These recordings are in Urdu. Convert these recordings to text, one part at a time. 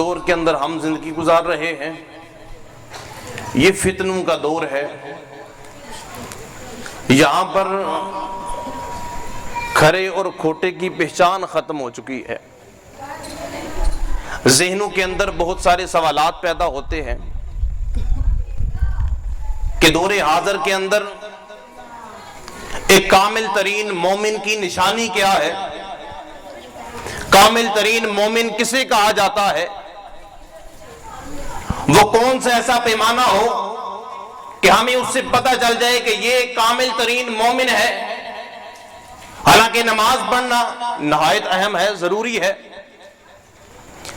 دور کے اندر ہم زندگی گزار رہے ہیں یہ فتنوں کا دور ہے. یہاں پر کھرے اور کھوٹے کی پہچان ختم ہو چکی ہے. ذہنوں کے اندر بہت سارے سوالات پیدا ہوتے ہیں کہ دور حاضر کے اندر ایک کامل ترین مومن کی نشانی کیا ہے؟ کامل ترین مومن کسے کہا جاتا ہے؟ وہ کون سا ایسا پیمانہ ہو کہ ہمیں اس سے پتہ چل جائے کہ یہ کامل ترین مومن ہے؟ حالانکہ نماز پڑھنا نہایت اہم ہے، ضروری ہے،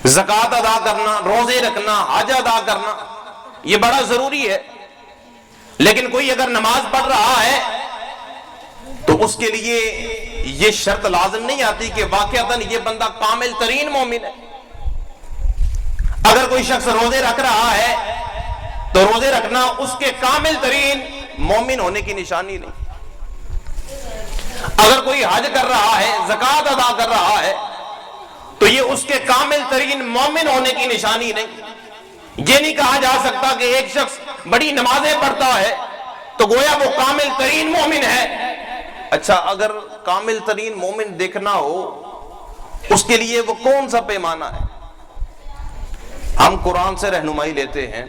زکوٰۃ ادا کرنا، روزے رکھنا، حج ادا کرنا یہ بڑا ضروری ہے. لیکن کوئی اگر نماز پڑھ رہا ہے تو اس کے لیے یہ شرط لازم نہیں آتی کہ واقعتاً یہ بندہ کامل ترین مومن ہے. اگر کوئی شخص روزے رکھ رہا ہے تو روزے رکھنا اس کے کامل ترین مومن ہونے کی نشانی نہیں. اگر کوئی حج کر رہا ہے، زکوٰۃ ادا کر رہا ہے تو یہ اس کے کامل ترین مومن ہونے کی نشانی نہیں. یہ نہیں کہا جا سکتا کہ ایک شخص بڑی نمازیں پڑھتا ہے تو گویا وہ کامل ترین مومن ہے. اچھا، اگر کامل ترین مومن دیکھنا ہو اس کے لیے وہ کون سا پیمانہ ہے؟ ہم قرآن سے رہنمائی لیتے ہیں.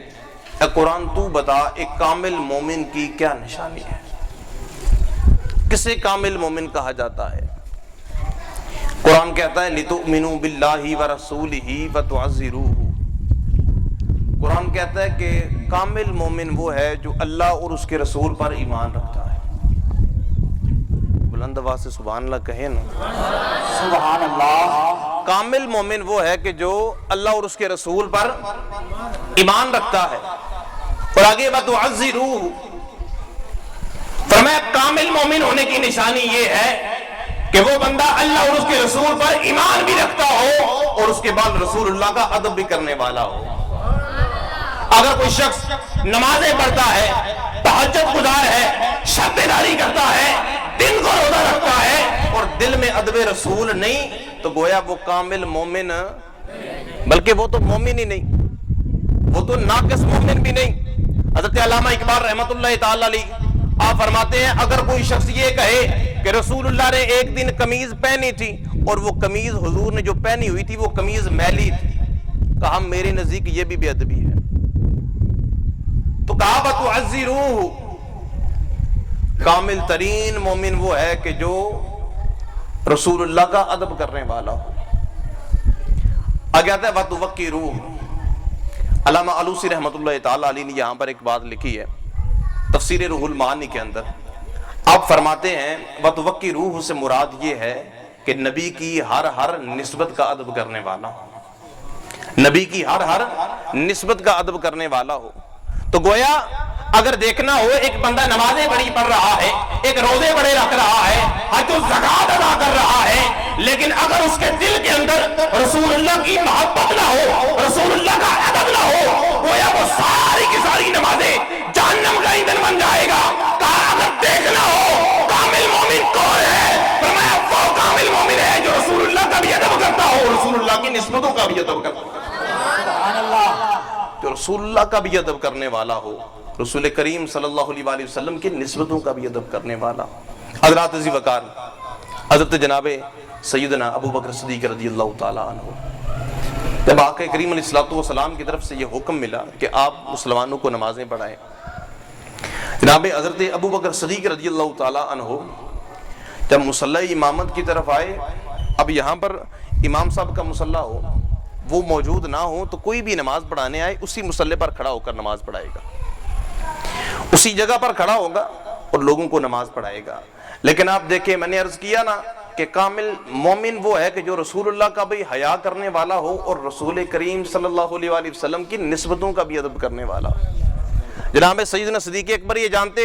اے قرآن تو بتا ایک کامل مومن کی کیا نشانی ہے؟ کسے کامل مومن کہا جاتا ہے؟ قرآن کہتا ہے لِتُؤْمِنُوا بِاللَّهِ وَرَسُولِهِ وَتُعَزِّرُوهُ. قرآن کہتا ہے کہ کامل مومن وہ ہے جو اللہ اور اس کے رسول پر ایمان رکھتا ہے. بلند آواز سے سبحان اللہ کہیں نا. سبحان اللہ. کامل مومن وہ ہے کہ جو اللہ اور اس کے رسول پر ایمان رکھتا ہے. اور آگے وَتُعَزِّرُوهُ فرمایا کامل مومن ہونے کی نشانی یہ ہے کہ وہ بندہ اللہ اور اس کے رسول پر ایمان بھی رکھتا ہو اور اس کے بعد رسول اللہ کا ادب بھی کرنے والا ہو. اگر کوئی شخص نمازیں پڑھتا ہے، تہجد گزار ہے، شب بیداری کرتا ہے، دن کو روزہ رکھتا ہے اور دل میں ادب رسول نہیں تو گویا وہ کامل مومن، بلکہ وہ تو مومن ہی نہیں، وہ تو ناقص مومن بھی نہیں. حضرت علامہ اقبال رحمۃ اللہ تعالی علیہ آپ فرماتے ہیں اگر کوئی شخص یہ کہے کہ رسول اللہ نے ایک دن قمیض پہنی تھی اور وہ قمیض حضور نے جو پہنی ہوئی تھی وہ قمیض میلی تھی، کہا میرے نزدیک یہ بھی بے ادبی ہے. تو کہا وَتُعَزِّرُوهُ کامل ترین مومن وہ ہے کہ جو رسول اللہ کا ادب کرنے والا ہو. آگے آتا ہے وَتُوَقِّرُوهُ. علامہ علوسی رحمۃ اللہ تعالی علیہ نے یہاں پر ایک بات لکھی ہے تفسیر روح المعانی کے اندر. آپ فرماتے ہیں وَتُوَقِّرُوهُ سے مراد یہ ہے کہ نبی کی ہر نسبت کا ادب کرنے والا ہو، نبی کی ہر نسبت کا ادب کرنے والا ہو. تو گویا اگر دیکھنا ہو ایک بندہ نمازیں بڑی پڑھ رہا ہے، ایک روزے بڑے رکھ رہا ہے، حج و زکوٰۃ ادا کر رہا ہے، لیکن اگر اس کے دل کے اندر رسول اللہ کی محبت نہ ہو، رسول اللہ کا ادب نہ ہو، گویا وہ ساری کی ساری نمازیں جہنم کا ایندھن بن جائے گا. کہا اگر دیکھنا ہو کامل مومن کون ہے، فرمایا وہ کامل مومن ہے جو رسول اللہ کا بھی ادب کرتا ہو، رسول اللہ کی نسبتوں کا بھی ادب کرتا ہو، سبحان اللہ. جو رسول اللہ کا بھی ادب کرنے والا ہو، رسول کریم صلی اللہ علیہ وآلہ وسلم کی نسبتوں کا بھی ادب کرنے والا. حضرات عزیز وقار حضرت جناب سیدنا ابو بکر صدیق رضی اللہ تعالیٰ عنہ جب آقا کریم علیہ الصلوۃ والسلام کی طرف سے یہ حکم ملا کہ آپ مسلمانوں کو نمازیں پڑھائیں، جناب حضرت ابو بکر صدیق رضی اللہ تعالیٰ عنہ جب مصلی امامت کی طرف آئے. اب یہاں پر امام صاحب کا مصلی ہو، وہ موجود نہ ہو تو کوئی بھی نماز پڑھانے آئے اسی مصلی پر کھڑا ہو کر نماز پڑھائے گا، اسی جگہ پر کھڑا ہوگا اور لوگوں کو نماز پڑھائے گا. لیکن آپ دیکھیں میں نے عرض کیا نا کہ کامل مومن وہ ہے کہ جو رسول اللہ کا بھی حیا کرنے والا ہو اور رسول کریم صلی اللہ علیہ وآلہ وسلم کی نسبتوں کا بھی ادب کرنے والا ہو. جناب سیدنا صدیق اکبر یہ جانتے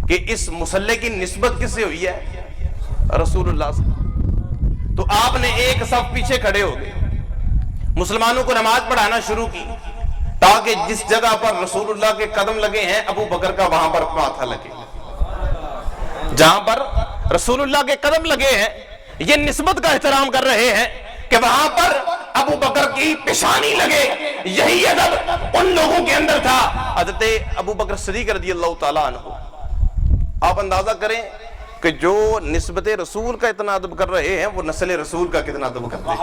کہ اس مصلی کی نسبت کس سے ہوئی ہے؟ رسول اللہ سے. تو آپ نے ایک صف پیچھے کھڑے ہو گئے، مسلمانوں کو نماز پڑھانا شروع کی تاکہ جس جگہ پر رسول اللہ کے قدم لگے ہیں ابو بکر کا وہاں پر ماتھا لگے. جہاں پر رسول اللہ کے قدم لگے ہیں یہ نسبت کا احترام کر رہے ہیں کہ وہاں پر ابو بکر کی پیشانی لگے، یہی ادب ان لوگوں کے اندر تھا۔ حضرت ابو بکر صدیق رضی اللہ تعالیٰ عنہ، آپ اندازہ کریں کہ جو نسبت رسول کا اتنا ادب کر رہے ہیں وہ نسل رسول کا کتنا ادب کر رہے ہیں۔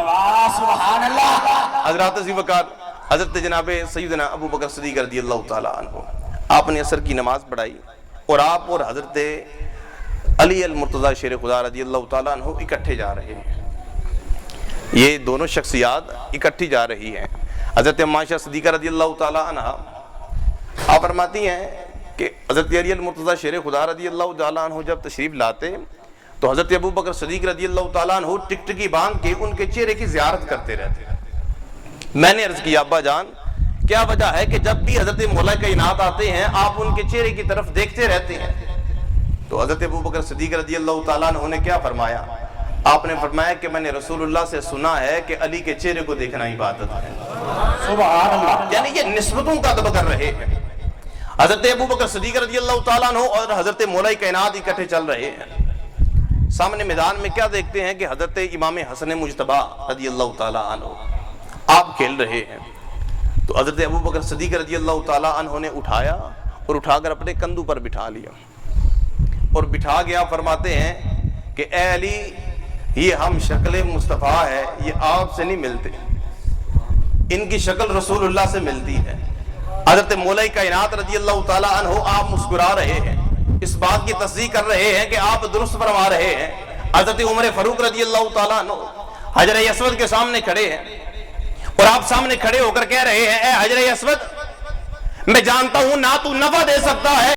سبحان اللہ۔ حضرات عزیز وقار، حضرت جناب سیدنا ابو بکر صدیق رضی اللہ تعالیٰ عنہ، آپ نے عصر کی نماز پڑھائی اور آپ اور حضرت علی المرتضی شیر خدا رضی اللہ تعالیٰ عنہ اکٹھے جا رہے ہیں۔ یہ دونوں شخصیات اکٹھی جا رہی ہیں۔ حضرت عائشہ صدیقہ رضی اللہ تعالیٰ عنہ آپ فرماتی ہیں کہ حضرت علی المرتضی شیر خدا رضی اللہ تعالیٰ عنہ جب تشریف لاتے تو حضرت ابو بکر صدیق رضی اللہ تعالیٰ عنہ ٹکٹکی باندھ کے ان کے چہرے کی زیارت کرتے رہتے۔ میں نے عرض کیا ابا جان کیا وجہ ہے کہ جب بھی حضرت مولا کائنات آتے ہیں آپ ان کے چہرے کی طرف دیکھتے رہتے ہیں؟ تو حضرت ابو بکر صدیق رضی اللہ تعالیٰ عنہ نے کیا فرمایا؟ آپ نے فرمایا کہ میں نے رسول اللہ سے سنا ہے کہ علی کے چہرے کو دیکھنا عبادت ہے۔ سبحان اللہ۔ یعنی یہ نسبتوں کا ادب کر رہے ہیں۔ حضرت ابو بکر صدیق رضی اللہ تعالیٰ عنہ اور حضرت مولا کائنات اکٹھے چل رہے ہیں۔ سامنے میدان میں کیا دیکھتے ہیں کہ حضرت امام حسن مجتبی رضی اللہ تعالیٰ عنہ آپ کھیل رہے ہیں۔ تو حضرت ابو بکر صدیق رضی اللہ تعالیٰ عنہ نے اٹھایا اور اٹھا کر اپنے کندھوں پر بٹھا لیا اور بٹھا گیا، فرماتے ہیں کہ اے علی یہ ہم شکل مصطفیٰ ہے، یہ آپ سے نہیں ملتے، ان کی شکل رسول اللہ سے ملتی ہے۔ حضرت مولا کائنات رضی اللہ تعالیٰ عنہ آپ مسکرا رہے ہیں، اس بات کی تصدیق کر رہے ہیں کہ آپ درست فرما رہے ہیں۔ حضرت عمر فاروق رضی اللہ تعالیٰ عنہ حجر اسود کے سامنے کھڑے ہیں اور آپ سامنے کھڑے ہو کر کہہ رہے ہیں اے حجر اسود میں جانتا ہوں نہ تو نفع دے سکتا ہے